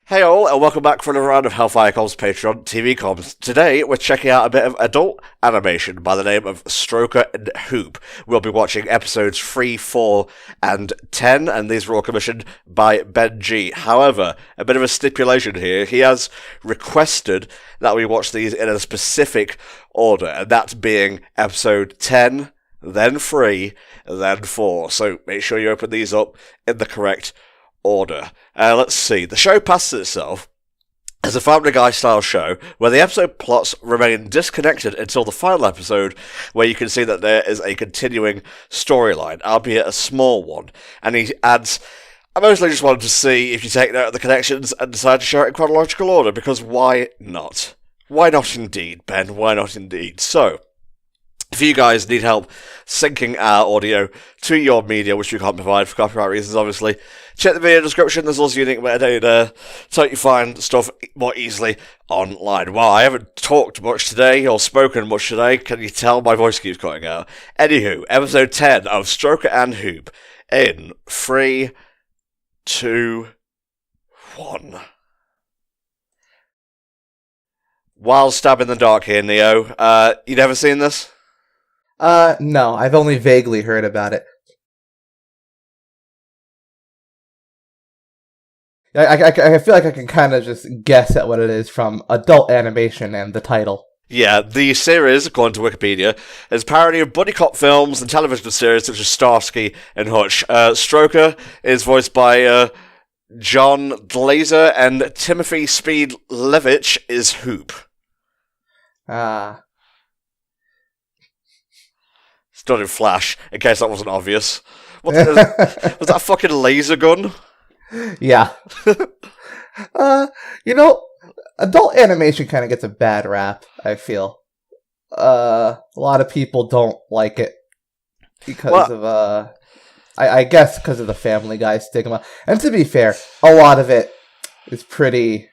Hey all, and welcome back for another round of HellfireComms Patreon TV comms. Today, we're checking out a bit of adult animation by the name of Stroker and Hoop. We'll be watching episodes 3, 4, and 10, and these were all commissioned by Ben G. However, a bit of a stipulation here. He has requested that we watch these in a specific order, and that being episode 10, then 3, then 4. So make sure you open these up in the correct order. Let's see. The show passes itself as a Family Guy style show where the episode plots remain disconnected until the final episode, where you can see that there is a continuing storyline, albeit a small one. And he adds, I mostly just wanted to see if you take note of the connections and decide to show it in chronological order, because why not? Why not indeed, Ben? Why not indeed? So, if you guys need help syncing our audio to your media, which we can't provide for copyright reasons, obviously, check the video description. There's also unique metadata there, so you find stuff more easily online. Well, I haven't talked much today, or spoken much today. Can you tell my voice keeps cutting out? Anywho, episode 10 of Stroker and Hoop in 3, 2, 1. Wild stab in the dark here, Neo. You never seen this? No, I've only vaguely heard about it. I feel like I can kind of just guess at what it is from adult animation and the title. Yeah, the series, according to Wikipedia, is a parody of buddy cop films and television series such as Starsky and Hutch. Stroker is voiced by John Glazer, and Timothy Speed Levitch is Hoop. It's done in Flash, in case that wasn't obvious. Was that a fucking laser gun? Yeah. Adult animation kind of gets a bad rap, I feel. A lot of people don't like it because of, I guess because of the Family Guy stigma. And to be fair, a lot of it is pretty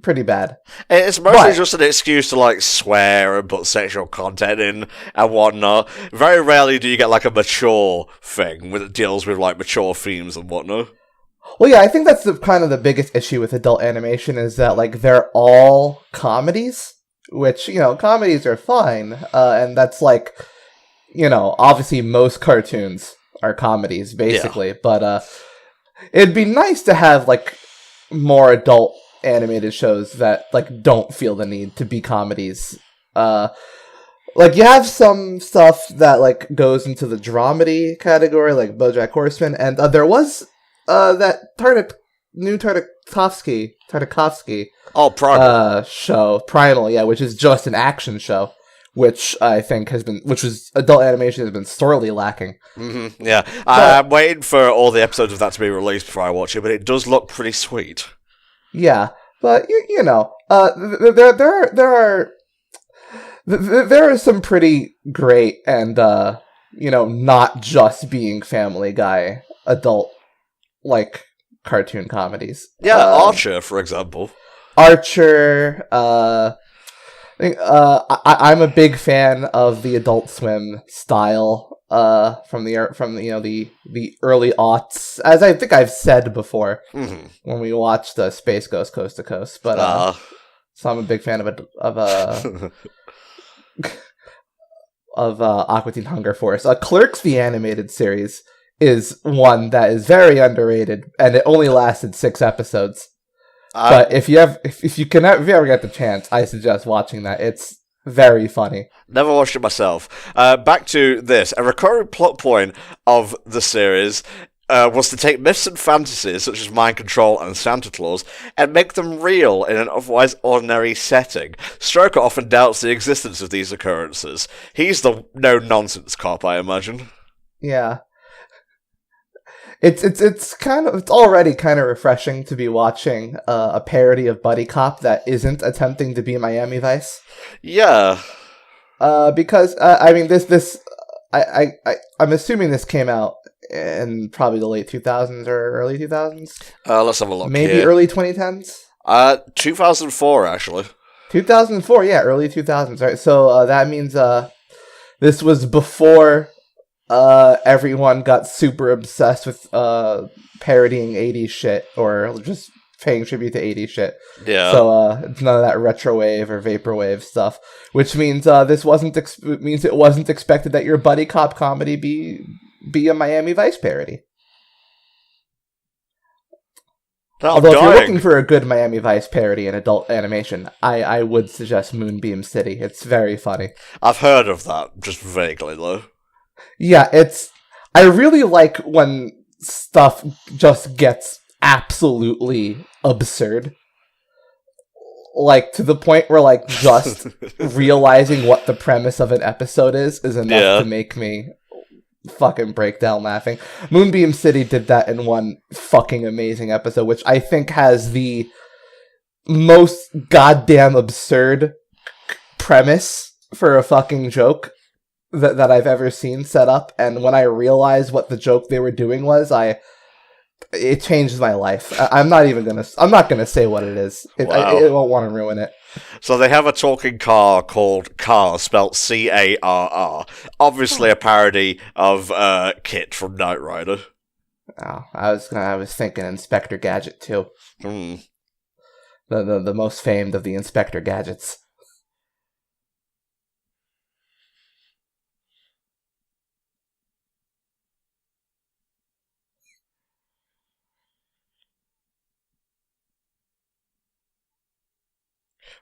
bad. It's mostly just an excuse to, swear and put sexual content in and whatnot. Very rarely do you get, a mature thing that deals with, mature themes and whatnot. Well, yeah, I think that's kind of the biggest issue with adult animation is that, they're all comedies, which, comedies are fine, and that's, obviously most cartoons are comedies, basically, yeah. But it'd be nice to have, more adult animated shows that don't feel the need to be comedies. You have some stuff that goes into the dramedy category, like BoJack Horseman, and there was that Tartakovsky show, Primal, yeah, which is just an action show, which I think was adult animation has been sorely lacking. Mm-hmm, yeah, I'm waiting for all the episodes of that to be released before I watch it, but it does look pretty sweet. Yeah, but there are some pretty great and not just being Family Guy adult cartoon comedies. Yeah, Archer, for example. Archer. I'm a big fan of the Adult Swim style. From the early aughts, as I think I've said before, mm-hmm. when we watched Space Ghost Coast to Coast, but so I'm a big fan of Aqua Teen Hunger Force. Clerks, the animated series, is one that is very underrated, and it only lasted 6 episodes. But if you ever get the chance, I suggest watching that. It's very funny. Never watched it myself. Back to this. A recurring plot point of the series was to take myths and fantasies, such as mind control and Santa Claus, and make them real in an otherwise ordinary setting. Stroker often doubts the existence of these occurrences. He's the no-nonsense cop, I imagine. Yeah. It's already kind of refreshing to be watching a parody of Buddy Cop that isn't attempting to be Miami Vice. Yeah. Because I'm assuming this came out in probably the late 2000s or early 2000s. Let's have a look. Maybe here. Early 2010s. 2004 actually. 2004, yeah, early 2000s. Right, so that means this was before everyone got super obsessed with parodying 80s shit, or just paying tribute to 80s shit. Yeah. So it's none of that retrowave or vaporwave stuff, which means it wasn't expected that your buddy cop comedy be a Miami Vice parody. Although if you're looking for a good Miami Vice parody in adult animation, I would suggest Moonbeam City. It's very funny. I've heard of that, just vaguely though. Yeah, I really like when stuff just gets absolutely absurd. Like, to the point where, like, just realizing what the premise of an episode is enough to make me fucking break down laughing. Moonbeam City did that in one fucking amazing episode, which I think has the most goddamn absurd premise for a fucking joke that I've ever seen set up. And when I realized what the joke they were doing was, it changed my life. I'm not gonna say what it is. I won't want to ruin it. So they have a talking car called Car, spelt Carr. Obviously a parody of Kit from Knight Rider. Oh, I was thinking Inspector Gadget too. The most famed of the Inspector Gadgets.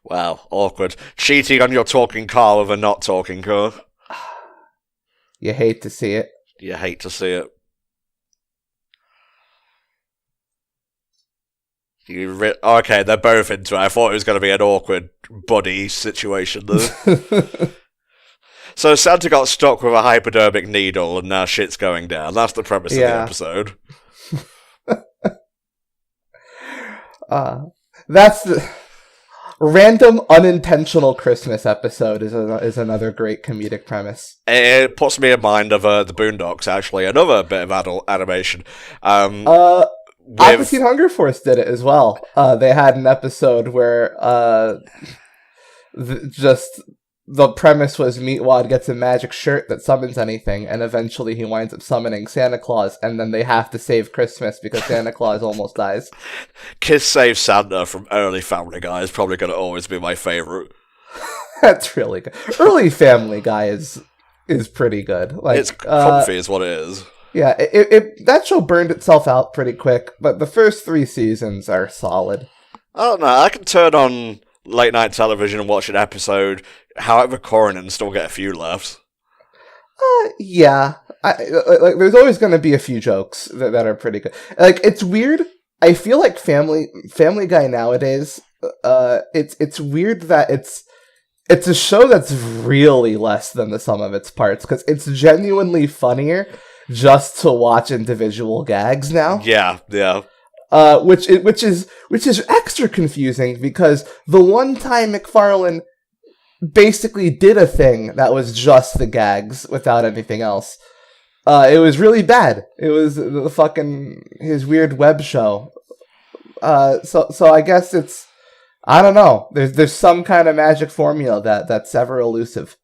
Wow, awkward. Cheating on your talking car with a not talking car. You hate to see it. You hate to see it. Okay, they're both into it. I thought it was going to be an awkward buddy situation there. So Santa got stuck with a hypodermic needle and now shit's going down. That's the premise of the episode. That's the... Random unintentional Christmas episode is another great comedic premise. It puts me in mind of the Boondocks, actually. Another bit of adult animation. Aqua Teen Hunger Force did it as well. They had an episode where the premise was Meatwad gets a magic shirt that summons anything, and eventually he winds up summoning Santa Claus, and then they have to save Christmas because Santa Claus almost dies. Kiss Save Santa from early Family Guy is probably going to always be my favorite. That's really good. Early Family Guy is pretty good. Like, it's comfy is what it is. Yeah, that show burned itself out pretty quick, but the first 3 seasons are solid. I don't know, I can turn on late night television and watch an episode, however corny, and still get a few laughs. Yeah. Like, there's always going to be a few jokes that are pretty good. Like, it's weird. I feel like Family Guy nowadays, it's weird that it's a show that's really less than the sum of its parts, because it's genuinely funnier just to watch individual gags now. Yeah. Which is extra confusing because the one time McFarlane basically did a thing that was just the gags without anything else, it was really bad. It was his weird web show. So I guess I don't know. There's some kind of magic formula that's ever elusive.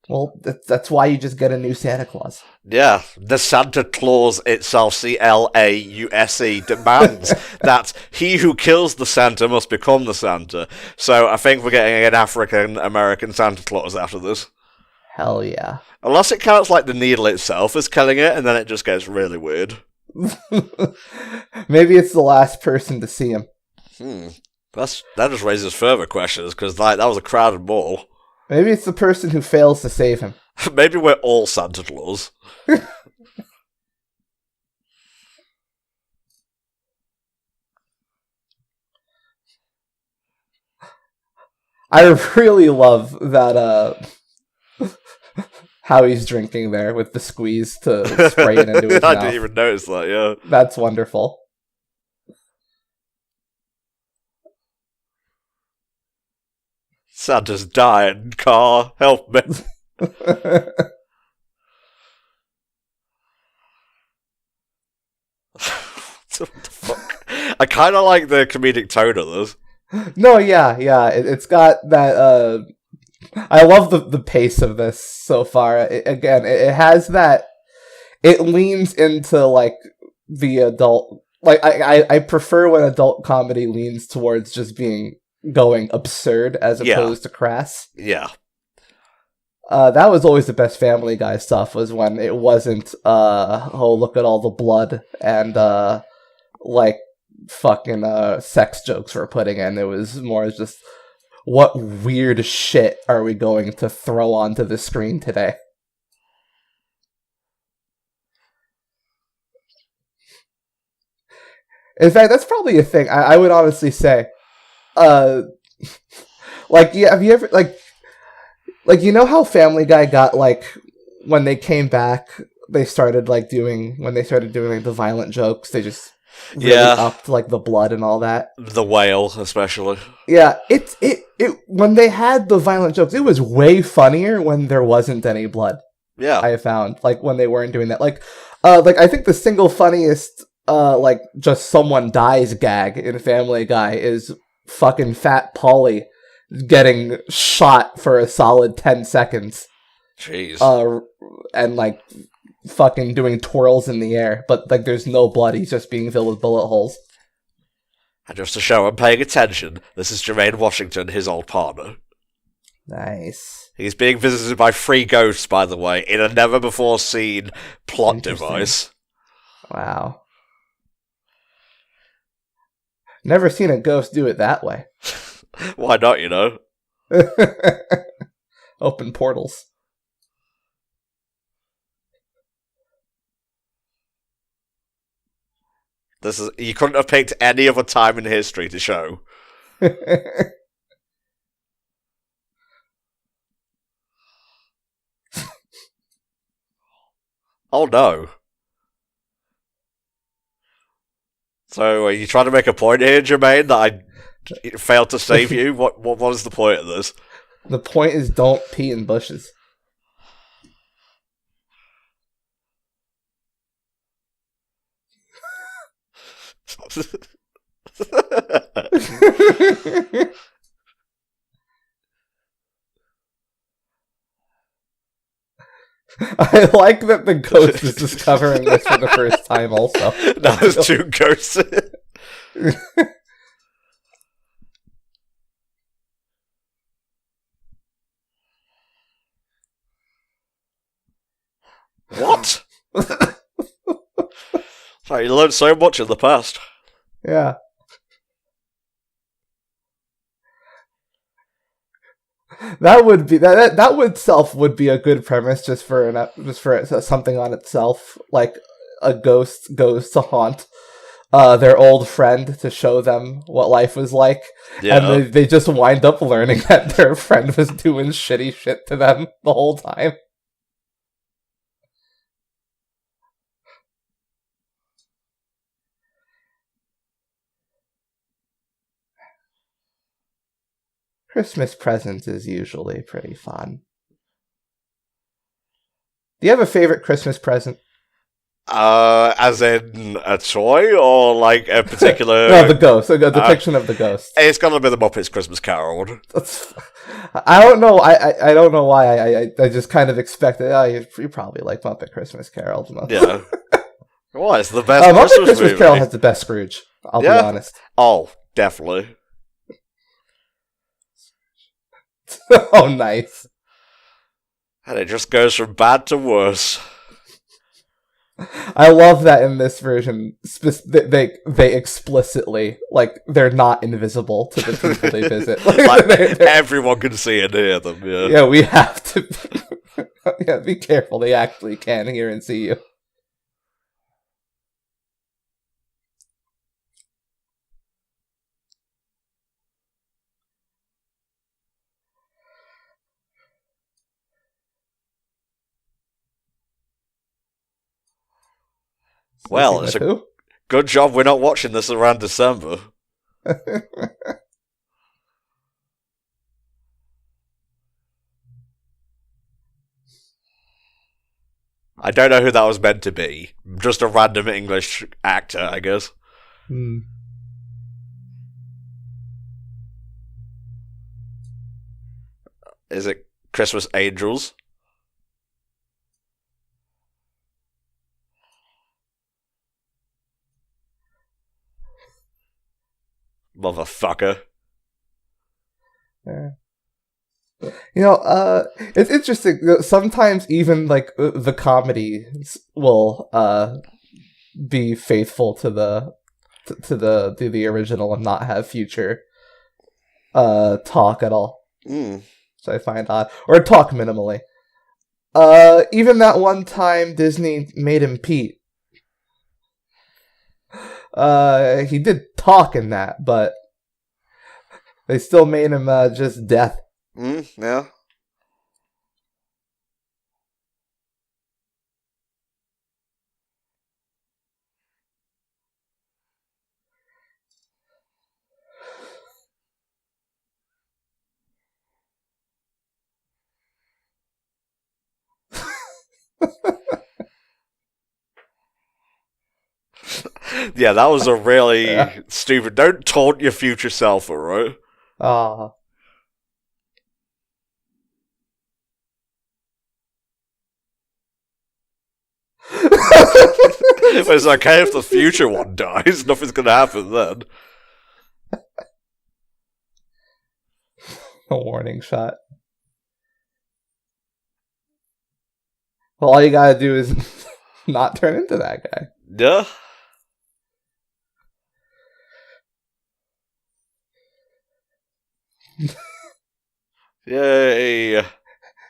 Well, that's why you just get a new Santa Claus. Yeah, the Santa Claus itself, Clause, demands that he who kills the Santa must become the Santa. So I think we're getting an African-American Santa Claus after this. Hell yeah. Unless it counts like the needle itself is killing it, and then it just gets really weird. Maybe it's the last person to see him. That just raises further questions, because that was a crowded mall. Maybe it's the person who fails to save him. Maybe we're all Santa Claus. I really love that, how he's drinking there with the squeeze to spray it into his mouth. I didn't even notice that, yeah. That's wonderful. Santa's dying, Car. Help me. What the fuck? I kind of like the comedic tone of this. No, yeah. It's got that I love the pace of this so far. It has that. It leans into like the adult. Like I prefer when adult comedy leans towards just going absurd as opposed to crass. Yeah. That was always the best Family Guy stuff, was when it wasn't oh, look at all the blood and like fucking sex jokes we're putting in. It was more just, what weird shit are we going to throw onto the screen today? In fact, that's probably a thing. I would honestly say, like, yeah, have you ever like you know how Family Guy got like, when they came back, they started doing like the violent jokes. They just really upped like the blood and all that. The whale, especially. Yeah, it when they had the violent jokes, it was way funnier when there wasn't any blood. Yeah, I found, like, when they weren't doing that. Like I think the single funniest like just someone dies gag in Family Guy is fucking Fat Pauly getting shot for a solid 10 seconds. Jeez. And like fucking doing twirls in the air, but like there's no blood, he's just being filled with bullet holes. And just to show I'm paying attention, this is Jermaine Washington, his old partner. Nice. He's being visited by 3 ghosts, by the way, in a never-before-seen plot device. Wow. Never seen a ghost do it that way. Why not, you know? Open portals. You couldn't have picked any other time in history to show. Oh no. So, are you trying to make a point here, Jermaine, that I failed to save you? What was the point of this? The point is, don't pee in bushes. I like that the ghost is discovering this for the first time also. Now there's 2 ghosts. What? Sorry, you learned so much in the past. Yeah. That would be that would itself would be a good premise just for something on itself. Like, a ghost goes to haunt their old friend to show them what life was like, and they just wind up learning that their friend was doing shitty shit to them the whole time. Christmas presents is usually pretty fun. Do you have a favorite Christmas present? As in a toy, or like a particular... No, the ghost. A depiction of the ghost. It's gonna be the Muppets Christmas Carol. I don't know. I don't know why. I just kind of expected. Oh, you probably like Muppet Christmas Carol. Yeah. Why? It's the best Muppet Christmas movie. Carol has the best Scrooge. I'll be honest. Oh, definitely. Oh, nice. And it just goes from bad to worse. I love that in this version, they explicitly, like, they're not invisible to the people they visit. Like, everyone can see and hear them, yeah. Yeah, we have to... yeah, be careful, they actually can hear and see you. Well, it's a good job we're not watching this around December. I don't know who that was meant to be. Just a random English actor, I guess. Hmm. Is it Christmas Angels? Motherfucker. Yeah. It's interesting. Sometimes even like the comedies will be faithful to the original and not have future talk at all. Mm. So I find odd, or talk minimally. Even that one time Disney made him Pete. He did talk in that, but they still made him just Death. Yeah. Yeah, that was a really stupid. Don't taunt your future self, alright? Ah. It's okay if the future one dies. Nothing's gonna happen then. A warning shot. Well, all you gotta do is not turn into that guy. Yeah. Yay.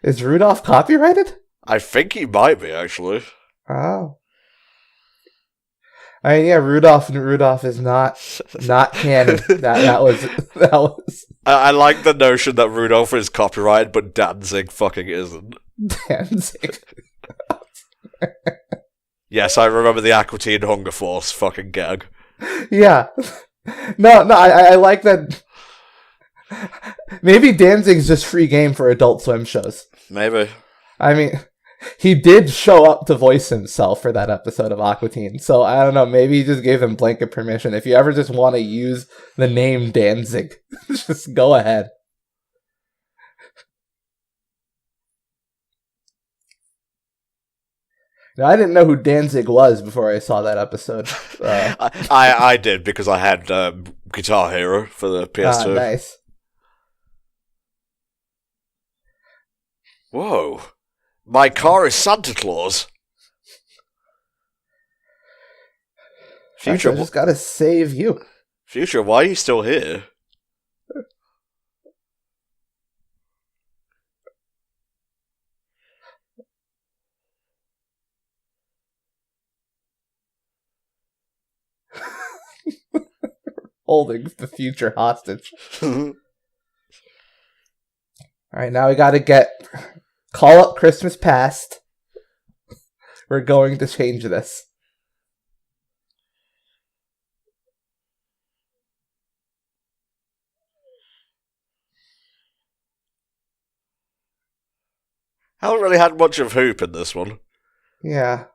Is Rudolph copyrighted? I think he might be, actually. Oh. I mean, yeah, Rudolph is not canon. That was. I like the notion that Rudolph is copyrighted, but Danzig fucking isn't. Danzig. Yes, I remember the Aqua Teen Hunger Force fucking gag. Yeah. No, I like that. Maybe Danzig's just free game for Adult Swim shows. Maybe. I mean, he did show up to voice himself for that episode of Aqua Teen, so I don't know, maybe he just gave him blanket permission. If you ever just want to use the name Danzig, just go ahead. Now, I didn't know who Danzig was before I saw that episode. I did, because I had Guitar Hero for the PS2. Nice. Whoa. My car is Santa Claus. Future, I just gotta save you. Future, why are you still here? Holding the future hostage. Alright, now we gotta call up Christmas past. We're going to change this. Haven't really had much of Hoop in this one. Yeah.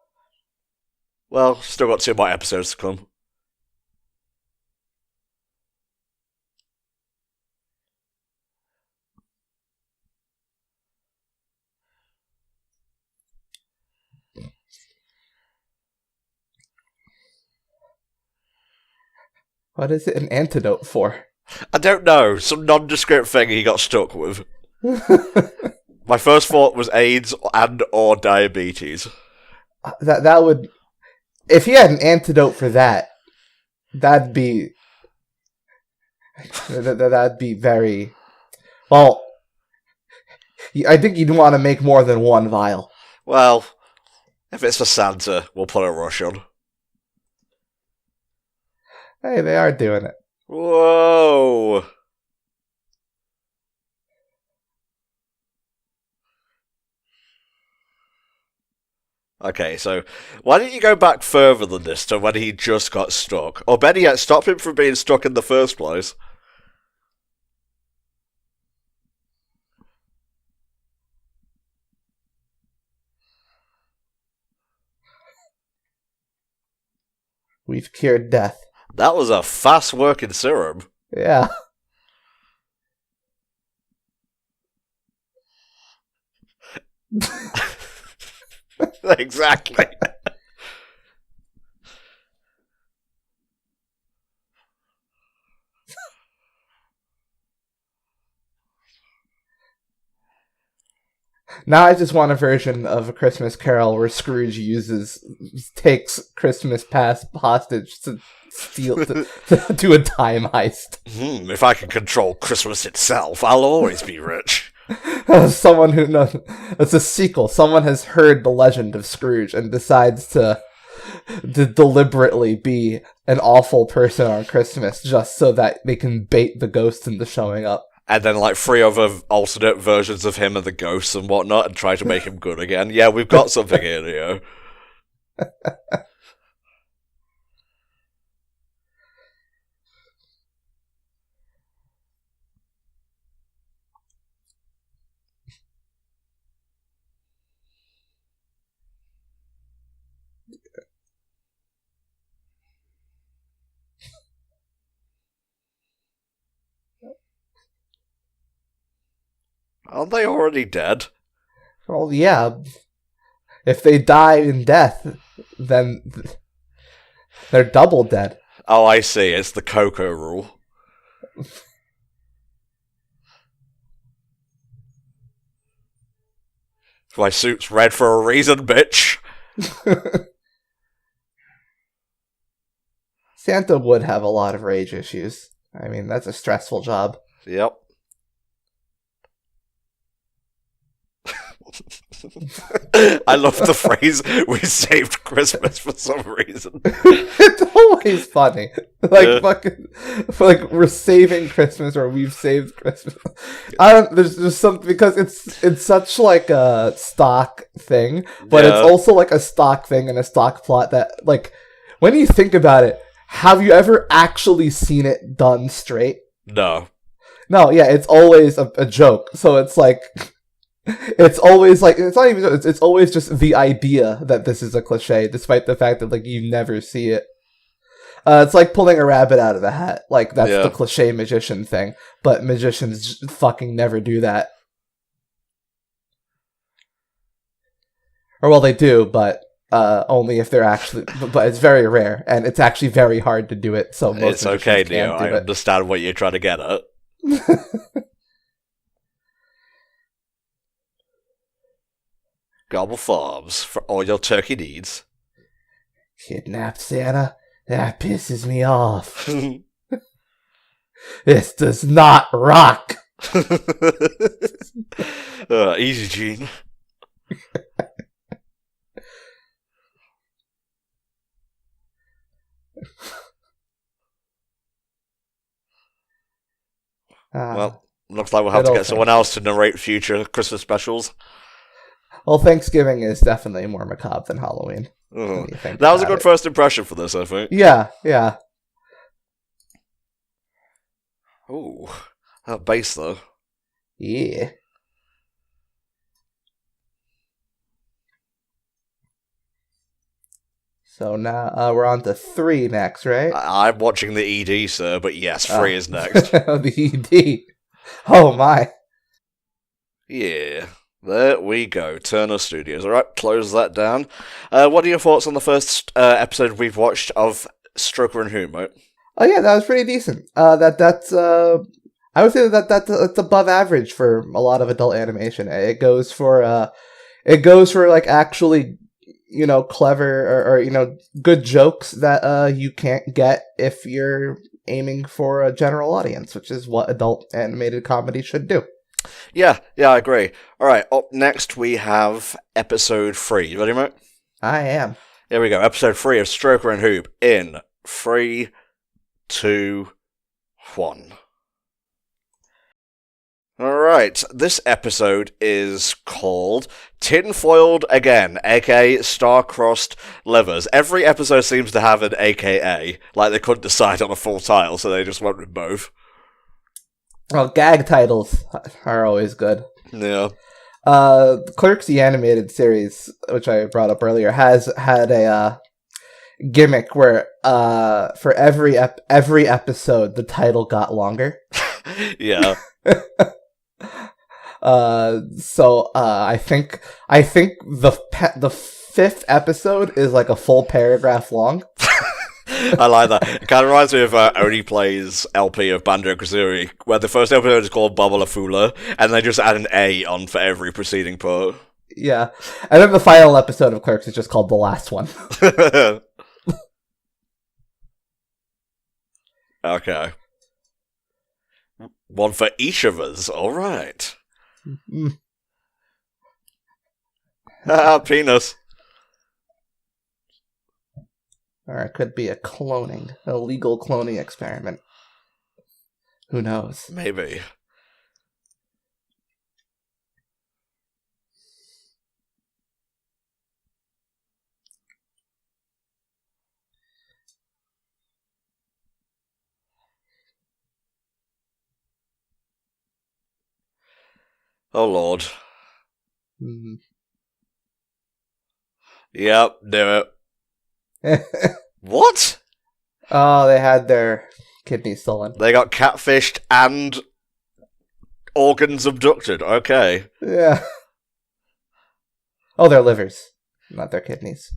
Well, still got 2 more episodes to come. What is it an antidote for? I don't know. Some nondescript thing he got stuck with. My first thought was AIDS and or diabetes. That would... If he had an antidote for that, that'd be... That'd be very... Well, I think you'd want to make more than one vial. Well, if it's for Santa, we'll put a rush on. Hey, they are doing it. Whoa. Okay, so why didn't you go back further than this to when he just got stuck? Or better yet, stop him from being stuck in the first place. We've cured death. That was a fast-working serum. Yeah. Exactly. Now I just want a version of A Christmas Carol where Scrooge takes Christmas past hostage to steal to do a time heist. If I can control Christmas itself, I'll always be rich. Someone who knows it's a sequel. Someone has heard the legend of Scrooge and decides to deliberately be an awful person on Christmas just so that they can bait the ghost into showing up. And then, like, 3 other alternate versions of him and the ghosts and whatnot, and try to make him good again. Yeah, we've got something here, Neo. Aren't they already dead? Well, yeah. If they die in death, then they're double dead. Oh, I see. It's the Coco rule. My suit's red for a reason, bitch. Santa would have a lot of rage issues. I mean, that's a stressful job. Yep. I love the phrase, we saved Christmas for some reason. It's always funny. Like we're saving Christmas or we've saved Christmas. There's something, because it's such like a stock thing, but it's also like a stock thing and a stock plot that, like, when you think about it, have you ever actually seen it done straight? No. No, yeah, it's always a joke. So it's like, it's always like, it's not even, it's always just the idea that this is a cliche, despite the fact that, like, you never see it. It's like pulling a rabbit out of a hat. Like, that's the cliche magician thing. But magicians fucking never do that. Or, well, they do, but only if they're actually, but it's very rare, and it's actually very hard to do it, so most It's okay, Neo, I it. understand what you're trying to get at. Gobble Farms for all your turkey needs. Kidnapped Santa? That pisses me off. This does not rock. Easy, Gene. Well, looks like we'll have to get someone else to narrate future Christmas specials. Well, Thanksgiving is definitely more macabre than Halloween. That was a good first impression for this, I think. Yeah, yeah. Ooh, that bass, though. Yeah. So now we're on to 3 next, right? I'm watching the ED, sir, but yes, 3 is next. The ED. Oh, my. Yeah. There we go. Turner Studios. Alright, close that down. What are your thoughts on the first episode we've watched of Stroker and Who, mate? Oh yeah, that was pretty decent. That's I would say that's above average for a lot of adult animation. It goes for like actually, you know, clever or you know, good jokes that you can't get if you're aiming for a general audience, which is what adult animated comedy should do. Yeah, I agree. Alright, up next we have episode 3. You ready, mate? I am. Here we go, episode 3 of Stroker and Hoop in 3, 2, 1. Alright, this episode is called Tinfoiled Again, aka Star-Crossed Livers. Every episode seems to have an AKA, like they couldn't decide on a full title, so they just went with both. Well, gag titles are always good. Yeah. Clerks, the animated series, which I brought up earlier, has had a gimmick where for every episode the title got longer. Yeah. I think the fifth episode is like a full paragraph long. I like that. It kind of reminds me of Oni Plays LP of Banjo-Kazooie, where the first episode is called Bubble Fula, and they just add an A on for every preceding part. Yeah. And then the final episode of Clerks is just called The Last One. Okay. One for each of us, alright. Penis. Or it could be a illegal cloning experiment. Who knows? Maybe. Oh, Lord. Mm. Yep, do it. What? Oh, they had their kidneys stolen. They got catfished and organs abducted. Okay. Yeah. Oh, their livers, not their kidneys.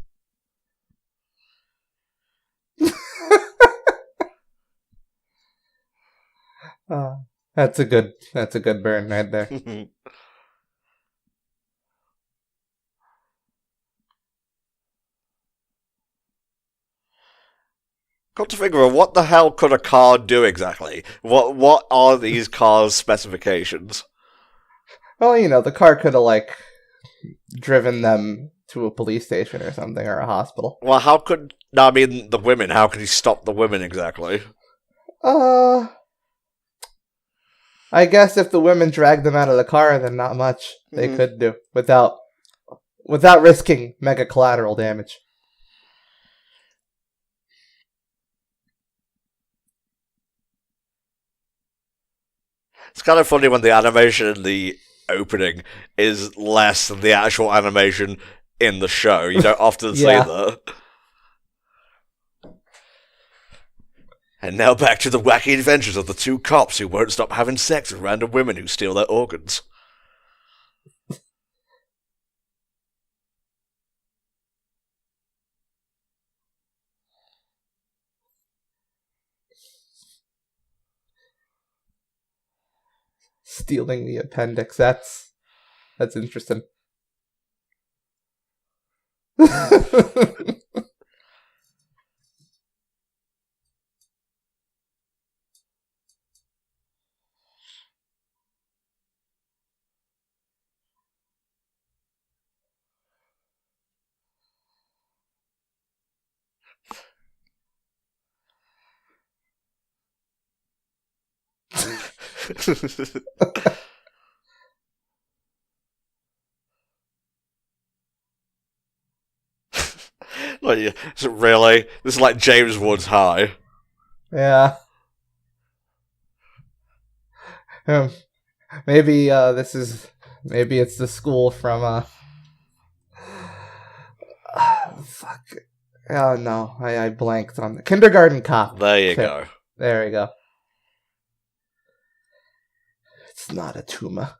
That's a good burn right there. Got to figure out what the hell could a car do exactly? What are these cars' specifications? Well, you know, the car could have like driven them to a police station or something, or a hospital. Well, the women, how could he stop the women exactly? I guess if the women dragged them out of the car, then not much they could do without risking mega collateral damage. It's kind of funny when the animation in the opening is less than the actual animation in the show. You don't often see that. And now back to the wacky adventures of the two cops who won't stop having sex with random women who steal their organs. Stealing the appendix. That's interesting. Like, really? This is like James Woods High. Yeah. Maybe it's the school from fuck. Oh no, I blanked on the Kindergarten Cop. There you go. There we go. It's not a tumor.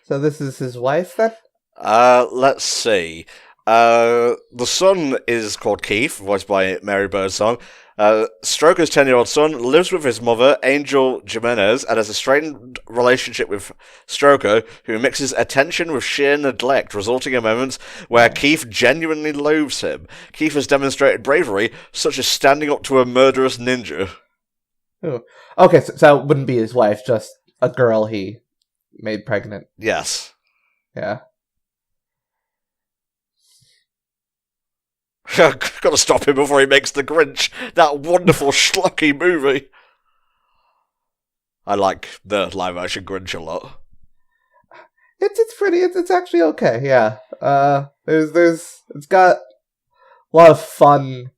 So this is his wife, then? Let's see. The son is called Keith, voiced by Mary Birdsong. Stroker's 10-year-old son lives with his mother, Angel Jimenez, and has a strained relationship with Stroker, who mixes attention with sheer neglect, resulting in moments where Keith genuinely loathes him. Keith has demonstrated bravery, such as standing up to a murderous ninja. Ooh. Okay, so it wouldn't be his wife, just a girl he made pregnant. Yes. Yeah. Gotta stop him before he makes The Grinch, that wonderful schlocky movie. I like the live action Grinch a lot. It's pretty. It's actually okay. Yeah. It's got a lot of fun.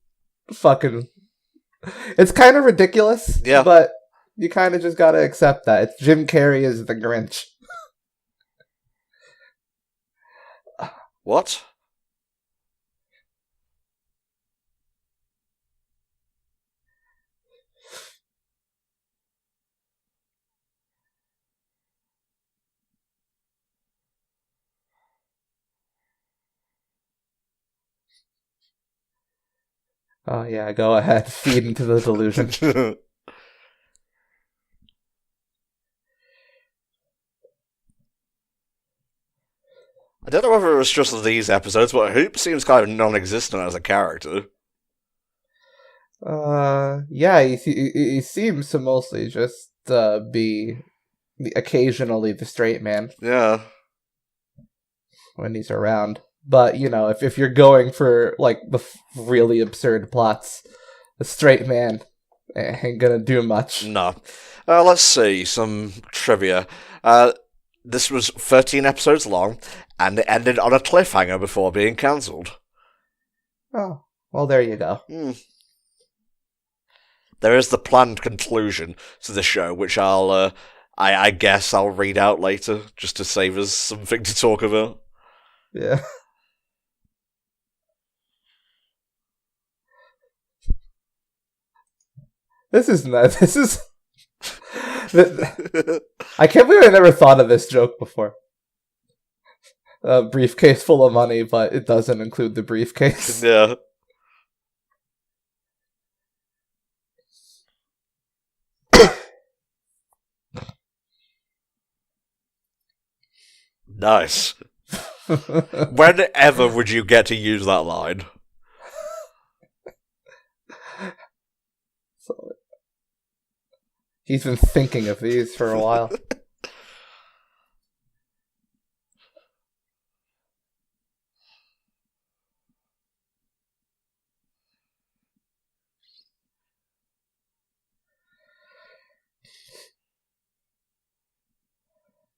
Fucking. It's kind of ridiculous. Yeah. But you kind of just gotta accept that it's Jim Carrey as the Grinch. What? Oh yeah, go ahead. Feed into the delusion. I don't know whether it was just these episodes, but Hoop seems kind of non-existent as a character. Yeah, he seems to mostly just be occasionally the straight man Yeah. when he's around. But if you're going for like the really absurd plots, the straight man ain't gonna do much. No. Let's see, some trivia. This was 13 episodes long, and it ended on a cliffhanger before being cancelled. Oh, well, there you go. There is the planned conclusion to the show, which I guess I'll read out later, just to save us something to talk about. Yeah. This is I can't believe I never thought of this joke before. A briefcase full of money, but it doesn't include the briefcase. Yeah. Nice. Whenever would you get to use that line? So, he's been thinking of these for a while.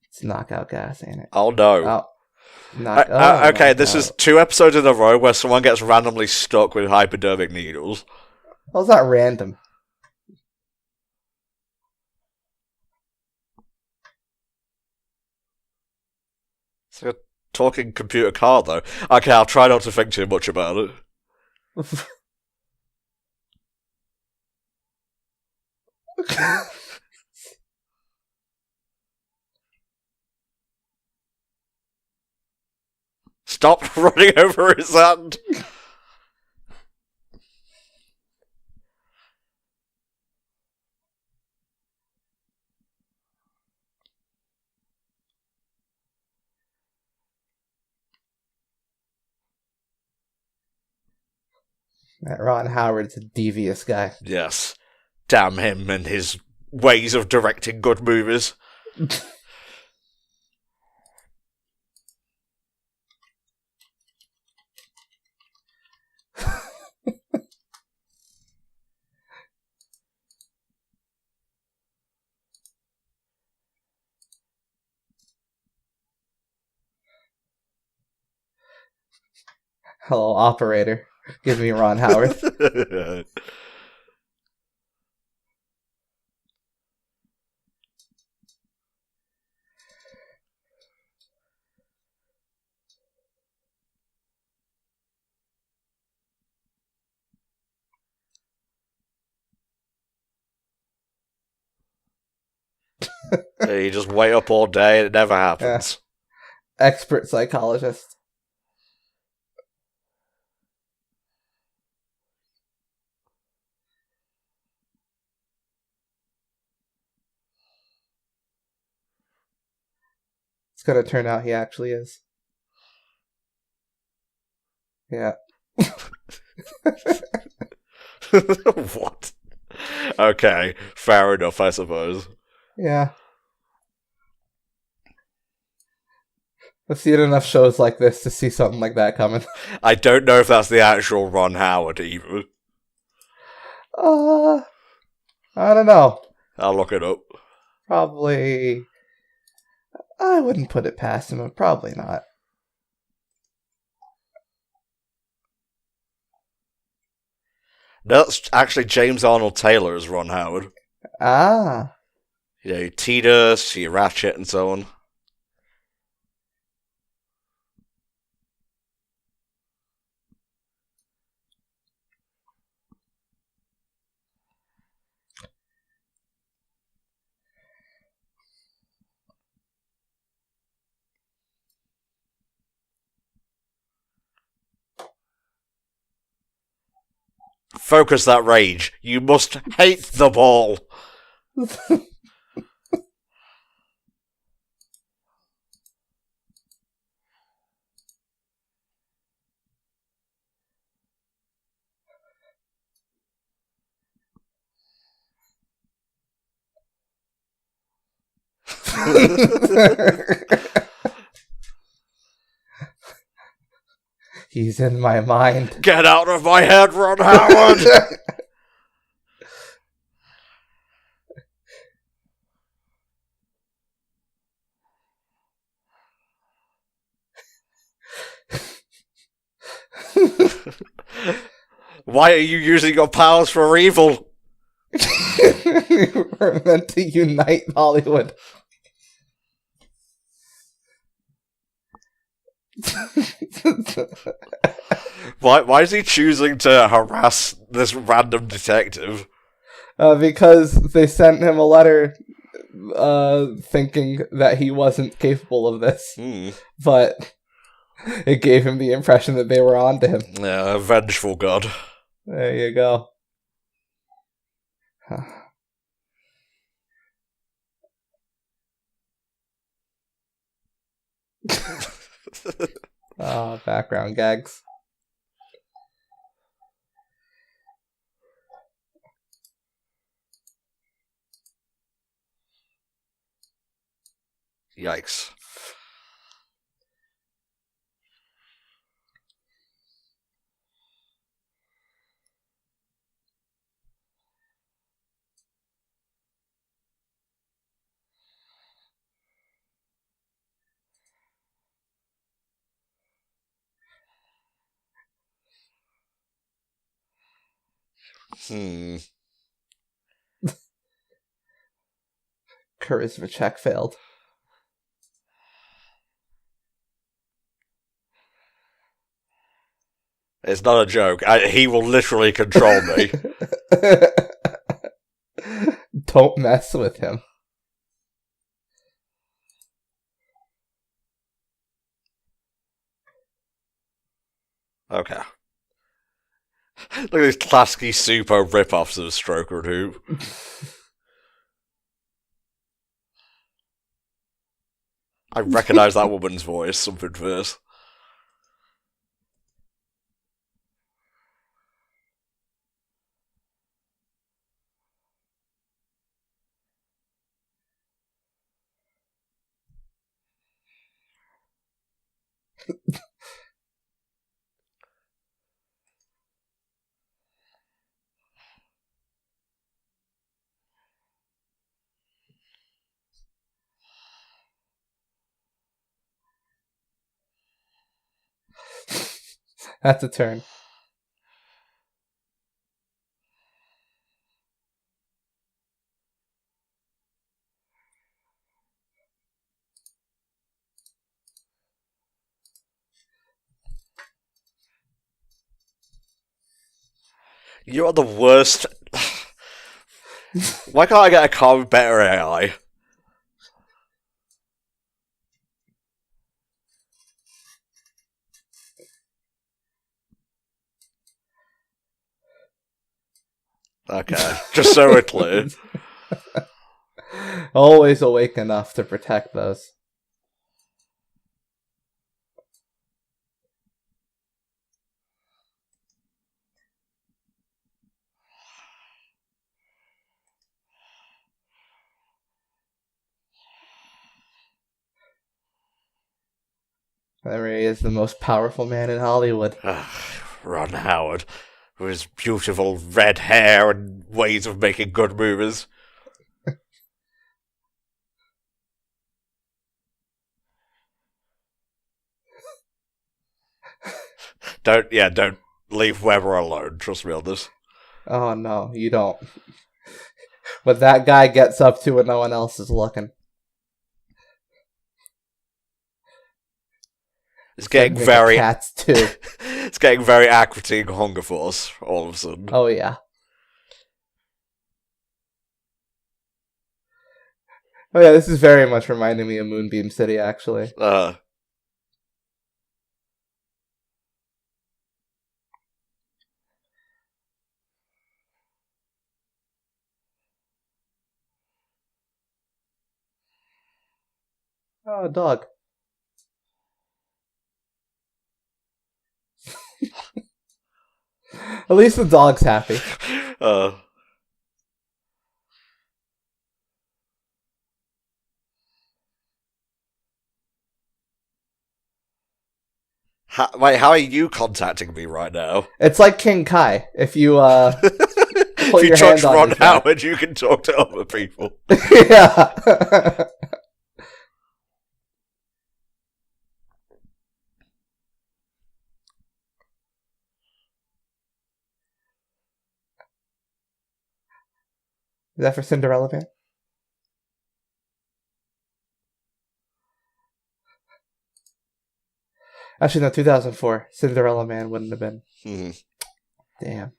It's knockout gas, ain't it? Oh no. Oh. Okay, this is 2 episodes in a row where someone gets randomly stuck with hypodermic needles. How's that random? It's like a talking computer car, though. Okay, I'll try not to think too much about it. Stop running over his hand. That Ron Howard's a devious guy. Yes. Damn him and his ways of directing good movies. Hello, operator. Give me Ron Howard. You just wait up all day and it never happens. Yeah. Expert psychologist. It's gonna turn out he actually is. Yeah. What? Okay, fair enough, I suppose. Yeah. I've seen enough shows like this to see something like that coming. I don't know if that's the actual Ron Howard either. I don't know. I'll look it up. Probably. I wouldn't put it past him, but probably not. No, that's actually James Arnold Taylor as Ron Howard. Ah. You know, Tidus, your Ratchet, and so on. Focus that rage. You must hate them all. He's in my mind. Get out of my head, Ron Howard! Why are you using your powers for evil? We're meant to unite Hollywood. Why is he choosing to harass this random detective? Because they sent him a letter thinking that he wasn't capable of this. But it gave him the impression that they were on to him. Yeah, a vengeful god. There you go. Background gags. Yikes. Charisma check failed. It's not a joke. He will literally control me. Don't mess with him. Okay. Look at these Klasky Super rip-offs of Stroker and Hoop. I recognise that woman's voice, something first. That's a turn. You are the worst. Why can't I get a car with better AI? Okay, just so we're clear. Always awake enough to protect those. There he is, the most powerful man in Hollywood. Ron Howard, with his beautiful red hair and ways of making good movies. Don't leave Weber alone, trust me on this. Oh no, you don't. What that guy gets up to when no one else is looking. It's getting very cats too. It's getting very Aqua Teen Hunger Force all of a sudden. Oh yeah. Oh yeah, this is very much reminding me of Moonbeam City, actually. Oh, a dog. At least the dog's happy. Wait, how are you contacting me right now? It's like King Kai. If you If you touch Ron Howard, you can talk to other people. Yeah. Is that for Cinderella Man? Actually, no, 2004. Cinderella Man wouldn't have been. Damn.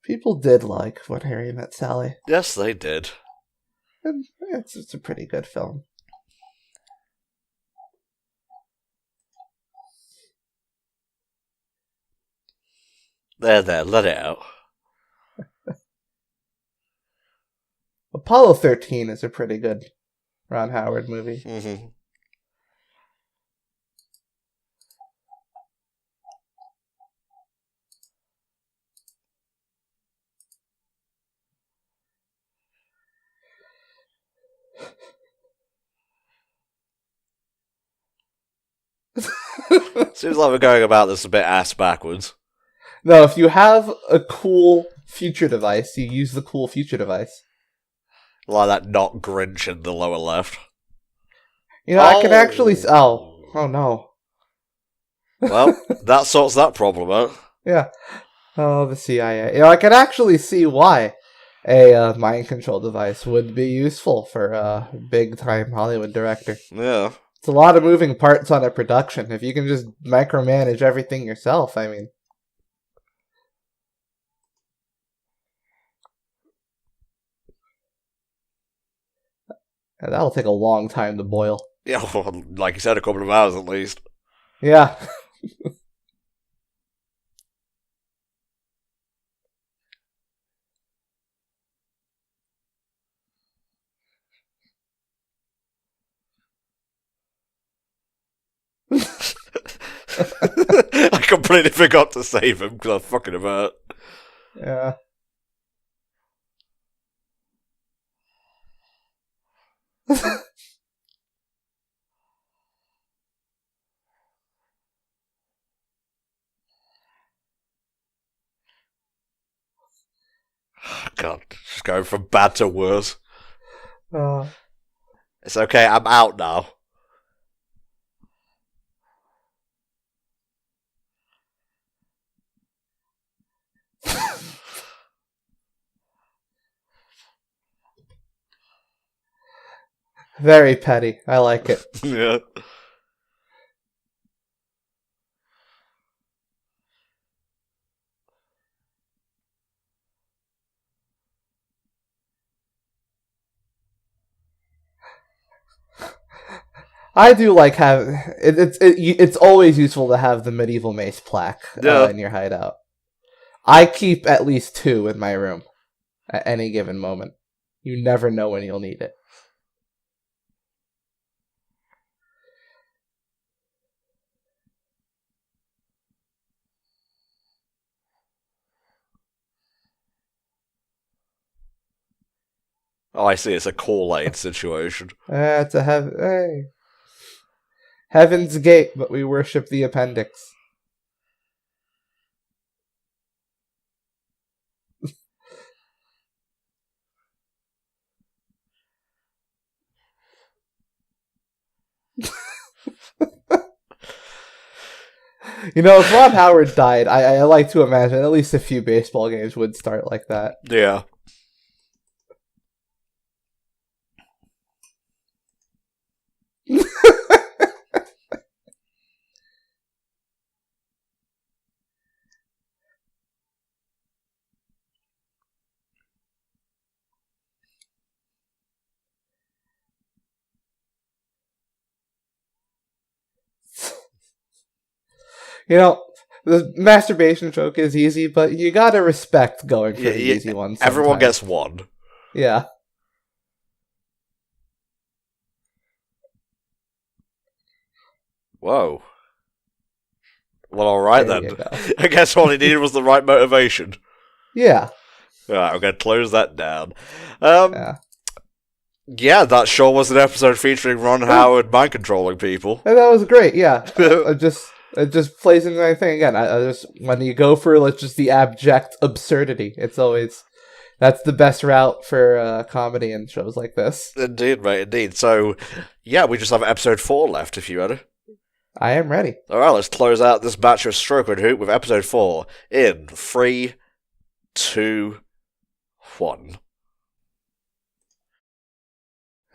People did like When Harry Met Sally. Yes, they did. And it's a pretty good film. There, let it out. Apollo 13 is a pretty good Ron Howard movie. Seems like we're going about this a bit ass backwards. No, if you have a cool future device, you use the cool future device. Like that not Grinch in the lower left. You know, I can actually... Oh no. Well, that sorts that problem out. Yeah. Oh, the CIA. You know, I can actually see why a mind control device would be useful for a big-time Hollywood director. Yeah. It's a lot of moving parts on a production. If you can just micromanage everything yourself, I mean... That'll take a long time to boil. Yeah, well, like you said, a couple of hours at least. Yeah. I completely forgot to save him because I was fucking about. Yeah. God, just going from bad to worse. Uh, It's okay, I'm out now. very petty. I like it. Yeah. I do like having it's always useful to have the medieval mace plaque in your hideout. I keep at least 2 in my room at any given moment. You never know when you'll need it. Oh, I see, it's a Kool-Aid situation. It's a Heaven's Gate, but we worship the appendix. You know, if Ron Howard died, I like to imagine at least a few baseball games would start like that. Yeah. You know, the masturbation joke is easy, but you gotta respect going for the easy ones. Everyone gets one. Yeah. Whoa. Well, alright then. I guess all he needed was the right motivation. Yeah. Alright, I'm gonna close that down. Yeah, that sure was an episode featuring Ron Howard mind controlling people. And that was great, yeah. It just plays into my thing again. I just, when you go for just the abject absurdity, it's always, that's the best route for comedy and shows like this. Indeed, mate, indeed. So, yeah, we just have episode 4 left if you're ready. I am ready. Alright, let's close out this batch of Stroker and Hoop with episode 4 in 3, 2, 1.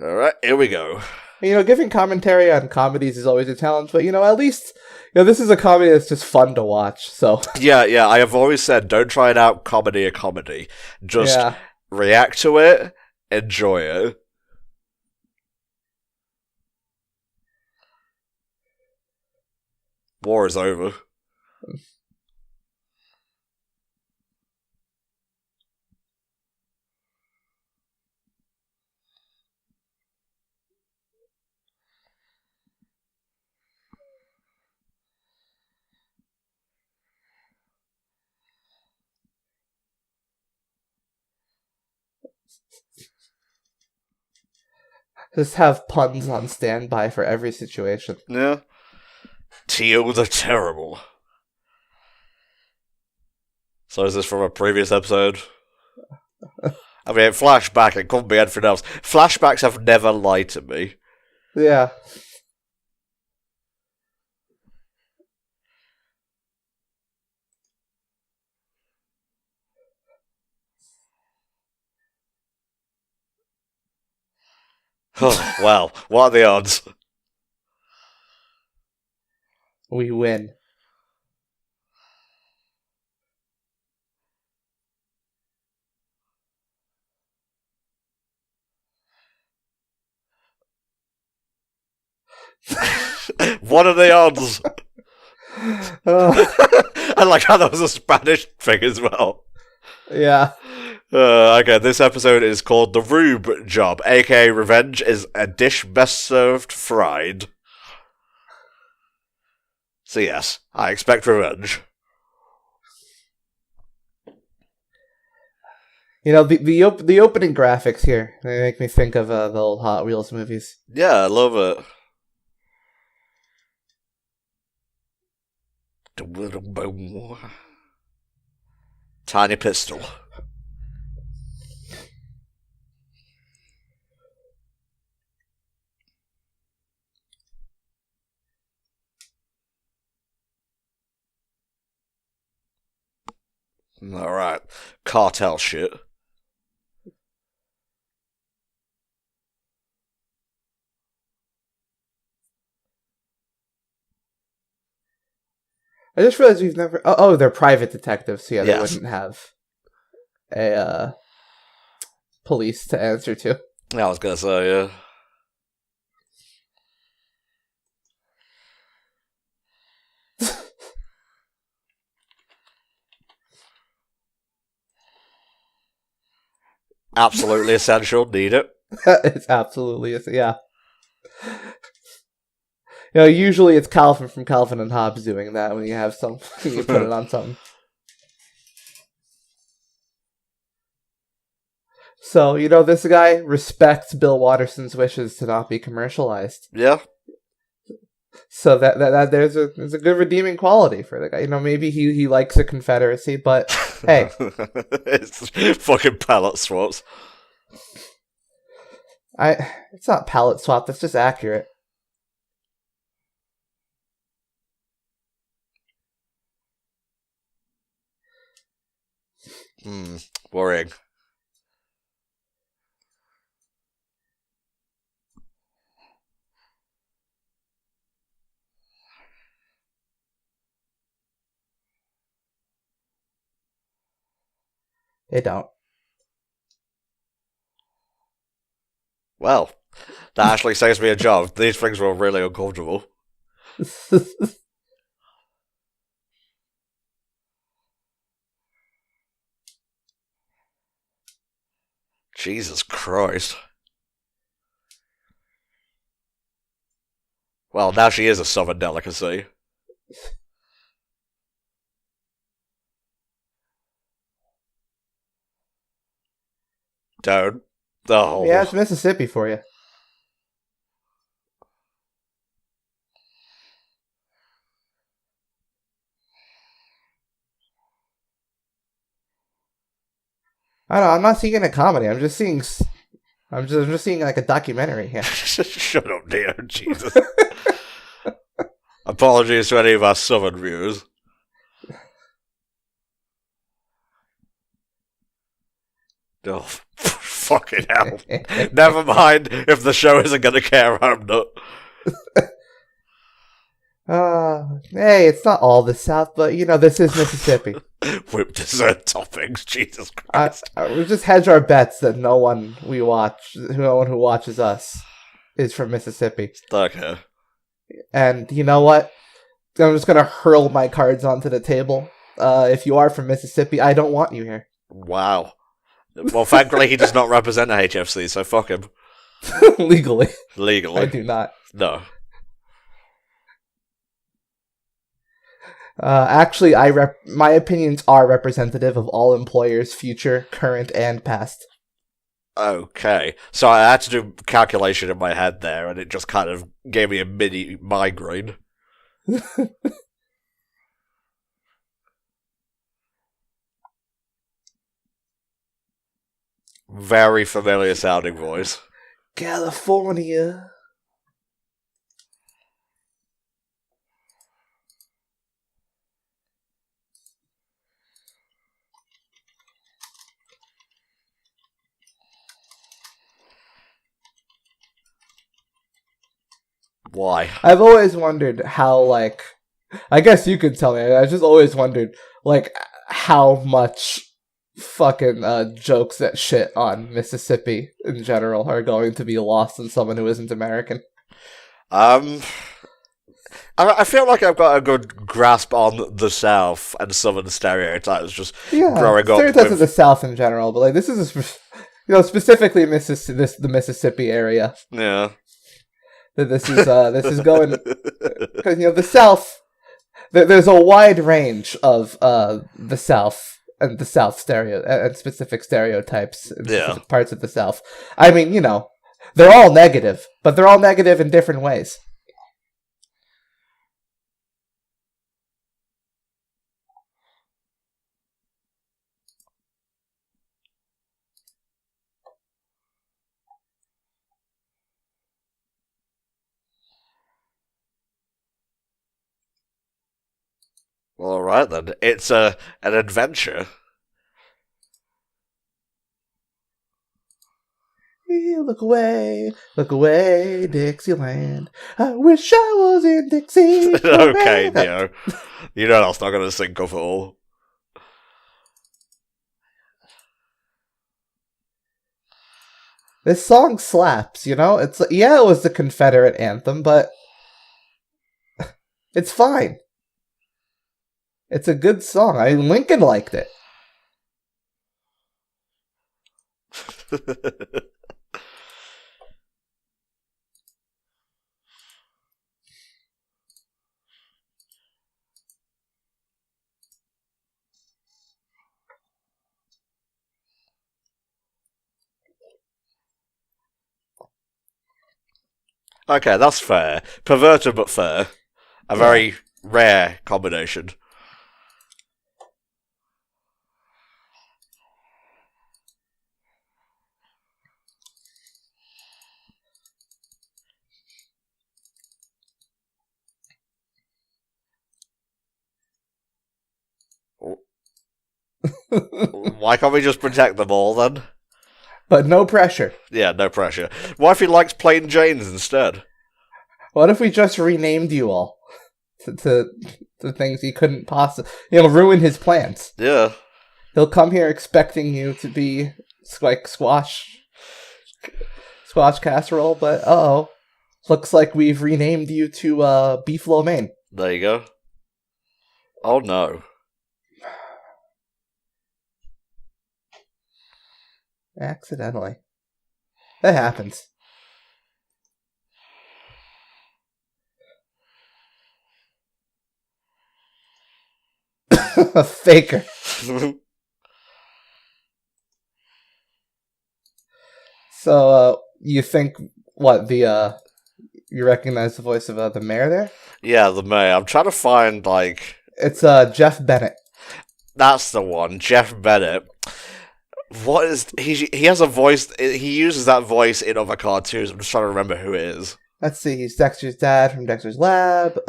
Alright, here we go. Giving commentary on comedies is always a challenge, but, at least, this is a comedy that's just fun to watch, so. Yeah, I have always said, don't try and out comedy a comedy. Just react to it, enjoy it. War is over. Just have puns on standby for every situation. Yeah. Teal the Terrible. So is this from a previous episode? I mean, flashback, it couldn't be anything else. Flashbacks have never lied to me. Yeah. Oh, well, what are the odds? We win. What are the odds? I like how that was a Spanish thing as well. Yeah. Okay, this episode is called The Rube Job, aka Revenge is a dish best served fried. So yes, I expect revenge. The opening graphics here, they make me think of the old Hot Wheels movies. Yeah, I love it. Tiny pistol. Alright. Cartel shit. I just realized we've never... Oh, they're private detectives, so yeah, they Yes. wouldn't have a police to answer to. Yeah, I was gonna say, yeah. Absolutely essential, need it. It's absolutely... Yeah. Usually it's Calvin from Calvin and Hobbes doing that when you have something, you put it on something. So, this guy respects Bill Watterson's wishes to not be commercialized. Yeah. So that there's a good redeeming quality for the guy. Maybe he likes the Confederacy, but hey. It's fucking palette swaps. It's not palette swap, that's just accurate. Worrying. They don't. Well, that actually saves me a job. These things were really uncomfortable. Jesus Christ. Well, now she is a southern delicacy. Don't. Oh. Yeah, it's Mississippi for you. I don't know. I'm not seeing a comedy. I'm just seeing like a documentary here. Shut up, dear. Jesus. Apologies to any of our southern viewers. Oh, fucking hell. Never mind if the show isn't going to care, I'm not. Hey, it's not all the South, but this is Mississippi. Whipped dessert toppings, Jesus Christ. We just hedge our bets that no one who watches us is from Mississippi. Okay. And you know what? I'm just gonna hurl my cards onto the table. If you are from Mississippi, I don't want you here. Wow. Well, thankfully he does not represent HFC, so fuck him. Legally. Legally. I do not. No. Actually, my opinions are representative of all employers, future, current, and past. Okay. So I had to do calculation in my head there, and it just kind of gave me a mini migraine. Very familiar sounding voice. California. Why? I've always wondered how, I guess you could tell me. I just always wondered, how much fucking jokes that shit on Mississippi in general are going to be lost on someone who isn't American. I feel like I've got a good grasp on the South and Southern stereotypes just growing up. Stereotypes of the South in general, but this is, specifically the Mississippi area. Yeah. This is going because the South. There's a wide range of the South and the South and specific stereotypes in specific parts of the South. I mean, they're all negative, but they're all negative in different ways. Well, alright then. It's an adventure. Look away, Dixieland. I wish I was in Dixie. Okay, Neo. You know that's not going to sync up at all. This song slaps, It's it was the Confederate anthem, but it's fine. It's a good song. Lincoln liked it. Okay, that's fair. Perverted but fair. A very rare combination. Why can't we just protect them all then? But no pressure. Yeah, no pressure. What if he likes plain Janes instead? What if we just renamed you all to things he couldn't possibly... ruin his plans. Yeah. He'll come here expecting you to be like squash casserole, but looks like we've renamed you to beef lo mein. There you go. Oh no. Accidentally. That happens. A faker. So, you think, what, you recognize the voice of the mayor there? Yeah, the mayor. I'm trying to find, like... It's, Jeff Bennett. That's the one, Jeff Bennett. What is... He has a voice... He uses that voice in other cartoons. I'm just trying to remember who it is. Let's see, he's Dexter's dad from Dexter's Lab,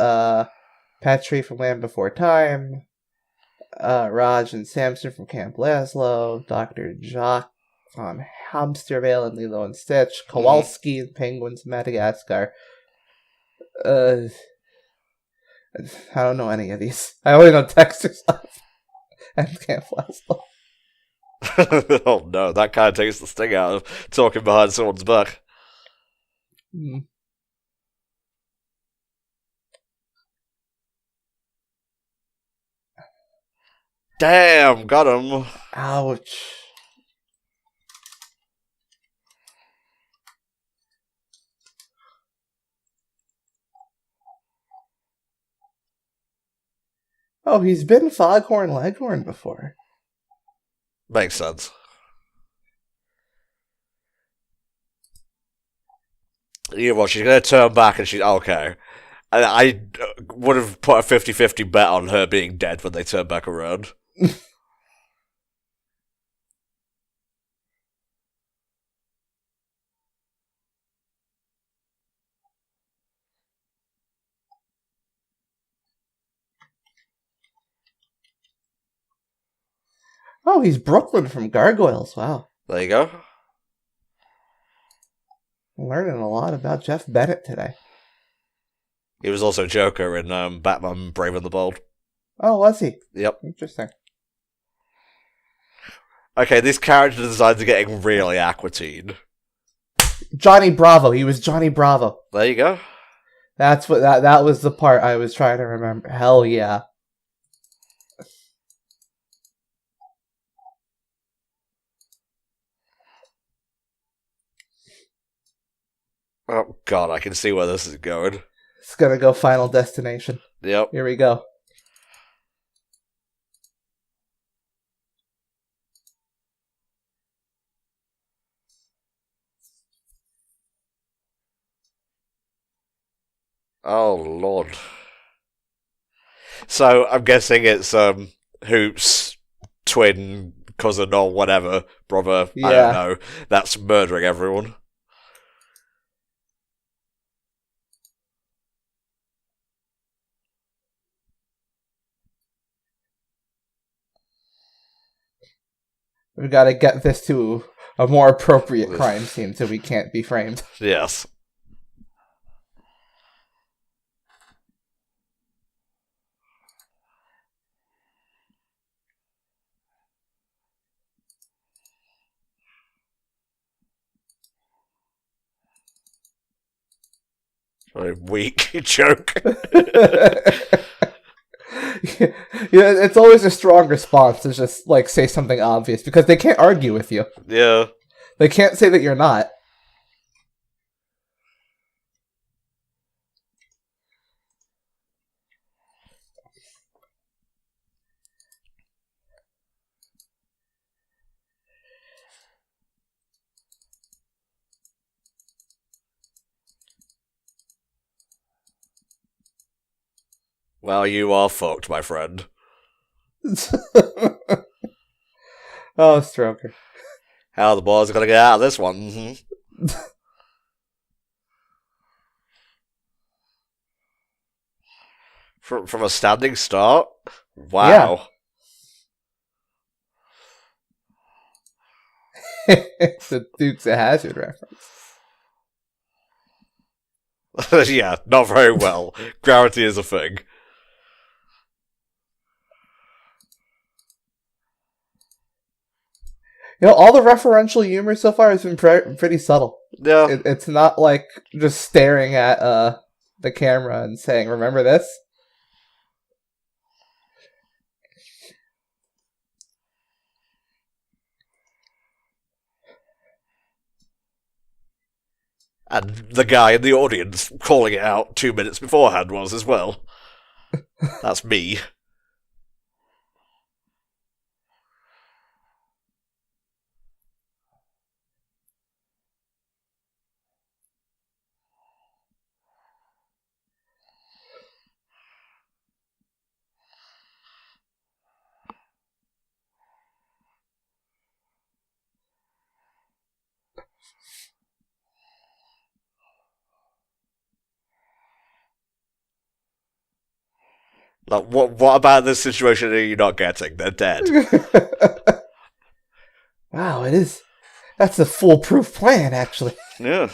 Petrie from Land Before Time, Raj and Samson from Camp Laszlo, Dr. Jock on Hamstervale and Lilo and Stitch, Kowalski and Penguins of Madagascar. I don't know any of these. I only know Dexter's Lab and Camp Laszlo. Oh no, that kind of takes the sting out of talking behind someone's back. Damn, got him. Ouch. Oh, he's been Foghorn Leghorn before. Makes sense. You know what, she's going to turn back and she's... Okay. I would have put a 50-50 bet on her being dead when they turn back around. Oh, he's Brooklyn from Gargoyles. Wow. There you go. I'm learning a lot about Jeff Bennett today. He was also Joker in Batman Brave and the Bold. Oh, was he? Yep. Interesting. Okay, these character designs are getting really Aquatine. Johnny Bravo. He was Johnny Bravo. There you go. That's what that was the part I was trying to remember. Hell yeah. Oh god, I can see where this is going. It's gonna go Final Destination. Yep. Here we go. Oh lord. So I'm guessing it's Hoop's twin cousin or whatever, brother, Yeah. I don't know, that's murdering everyone. We've got to get this to a more appropriate crime scene so we can't be framed. Yes. A weak joke. Yeah, it's always a strong response to just like say something obvious because they can't argue with you. Yeah. They can't say that you're not. Well, you are fucked, my friend. Oh, Stroker. How the boys are gonna get out of this one? Mm-hmm. From a standing start? Wow. Yeah. It's the Dukes of Hazzard reference. Yeah, not very well. Gravity is a thing. You know, all the referential humor so far has been pretty subtle. Yeah. It's not like just staring at the camera and saying, "Remember this?" And the guy in the audience calling it out 2 minutes beforehand was as well. That's me. Like, what about this situation are you not getting? They're dead. Wow, it is. That's a foolproof plan, actually. Yeah.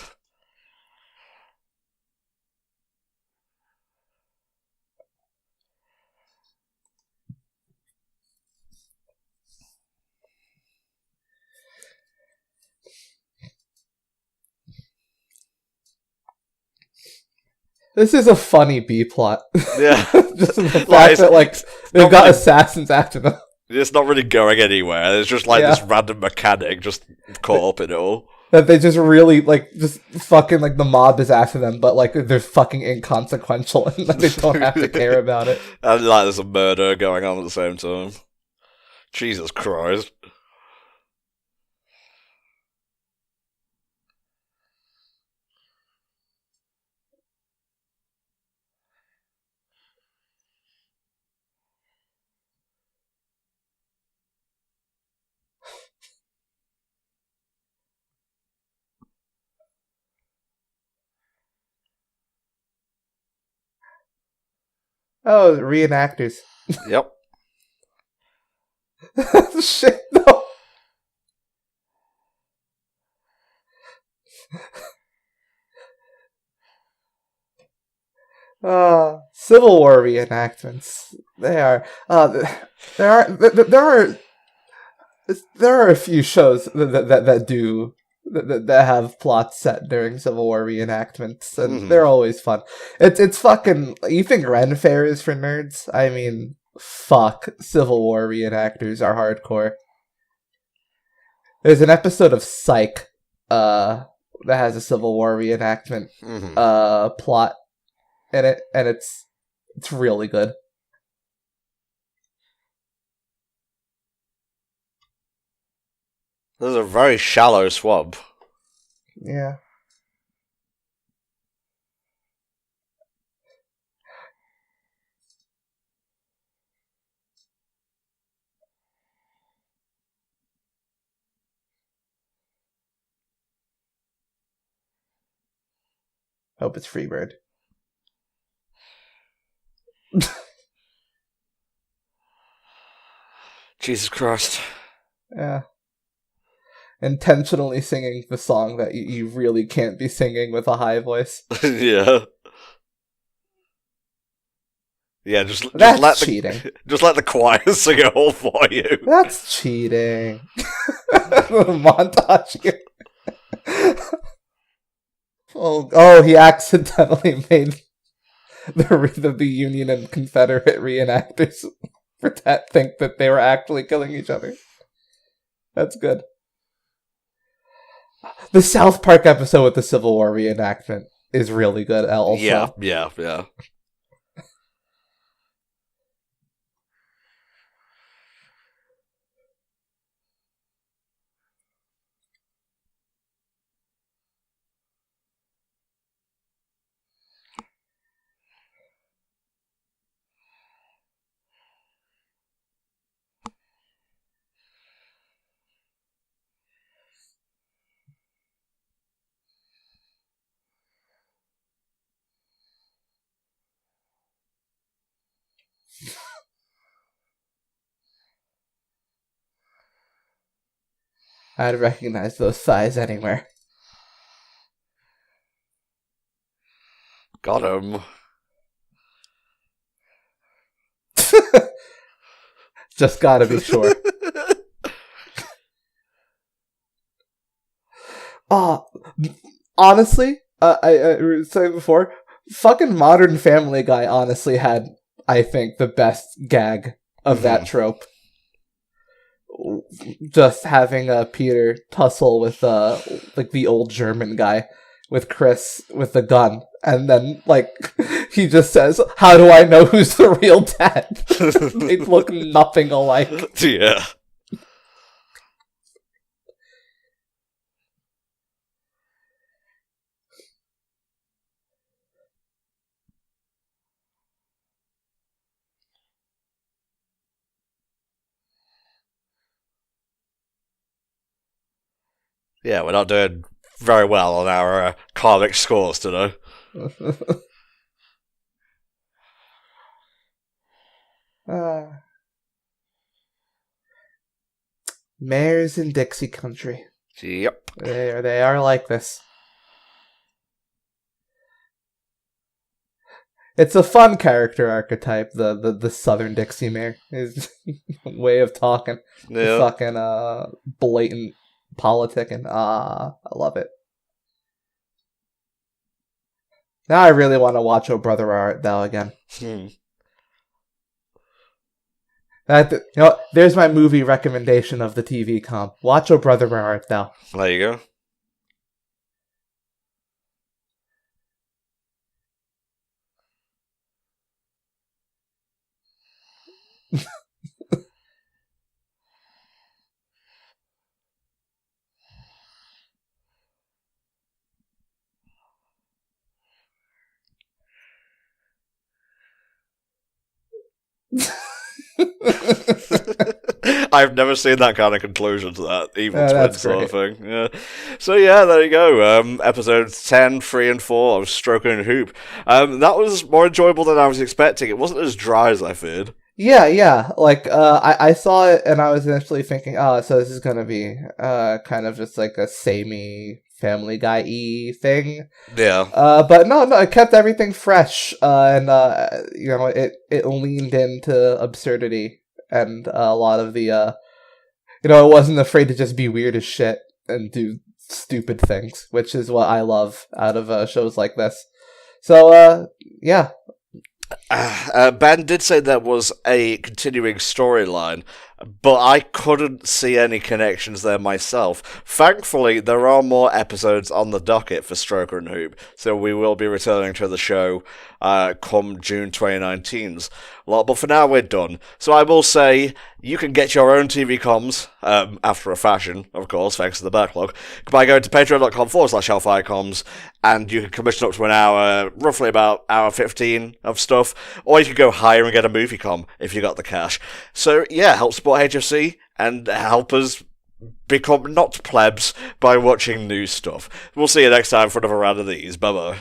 This is a funny B plot. Yeah. Just the fact that, they've got assassins after them. It's not really going anywhere. It's just this random mechanic just caught up in it all. That they just really, just fucking, the mob is after them, but, they're fucking inconsequential and they don't have to care about it. And, there's a murder going on at the same time. Jesus Christ. Oh, reenactors. Yep. Shit, no. Civil War reenactments. They are. There are a few shows that have plots set during Civil War reenactments, and they're always fun. It's fucking. You think Ren Fair is for nerds? I mean, fuck. Civil War reenactors are hardcore. There's an episode of Psych, that has a Civil War reenactment, plot in it, and it's really good. There's a very shallow swamp. Yeah. Hope it's Freebird. Jesus Christ. Yeah. Intentionally singing the song that you really can't be singing with a high voice. Yeah. Yeah, just cheating. Just let the choir sing it all for you. That's cheating. Montage here. Oh, he accidentally made the Union and Confederate reenactors think that they were actually killing each other. That's good. The South Park episode with the Civil War reenactment is really good also. Yeah. I'd recognize those thighs anywhere. Got him. Just gotta be sure. Honestly, I was saying before, fucking Modern Family Guy honestly had, I think, the best gag of that trope. Just having Peter tussle with the old German guy with Chris with the gun, and then like he just says, "How do I know who's the real dad?" They look nothing alike. Yeah. Yeah, we're not doing very well on our comic scores today. Mares in Dixie Country. Yep. They are like this. It's a fun character archetype, the Southern Dixie Mare. His way of talking. Yeah. Fucking blatant politicking. I love it. Now I really want to watch Oh Brother Where Art Thou again. There's my movie recommendation of the TV comp. Watch Oh Brother Where Art Thou. There you go. I've never seen that kind of conclusion to that evil twin sort of thing. Yeah. So yeah, there you go. Episodes 10, 3, and 4 of Stroker and Hoop. That was more enjoyable than I was expecting. It wasn't as dry as I feared. Yeah. Like, I saw it and I was initially thinking, oh, so this is gonna be kind of just like a samey Family Guy-y thing. Yeah. But no, it kept everything fresh, and it leaned into absurdity and a lot of the it wasn't afraid to just be weird as shit and do stupid things, which is what I love out of shows like this. So yeah. Ben did say there was a continuing storyline, but I couldn't see any connections there myself. Thankfully, there are more episodes on the docket for Stroker and Hoop, so we will be returning to the show come June 2019's lot. But for now, we're done. So I will say, you can get your own TV comms, after a fashion, of course, thanks to the backlog, by going to patreon.com/HellfireComms, and you can commission up to an hour, roughly about hour 15 of stuff, or you can go higher and get a movie comm if you got the cash. So yeah, help support HFC and help us become not plebs by watching new stuff. We'll see you next time for another round of these. Bye bye.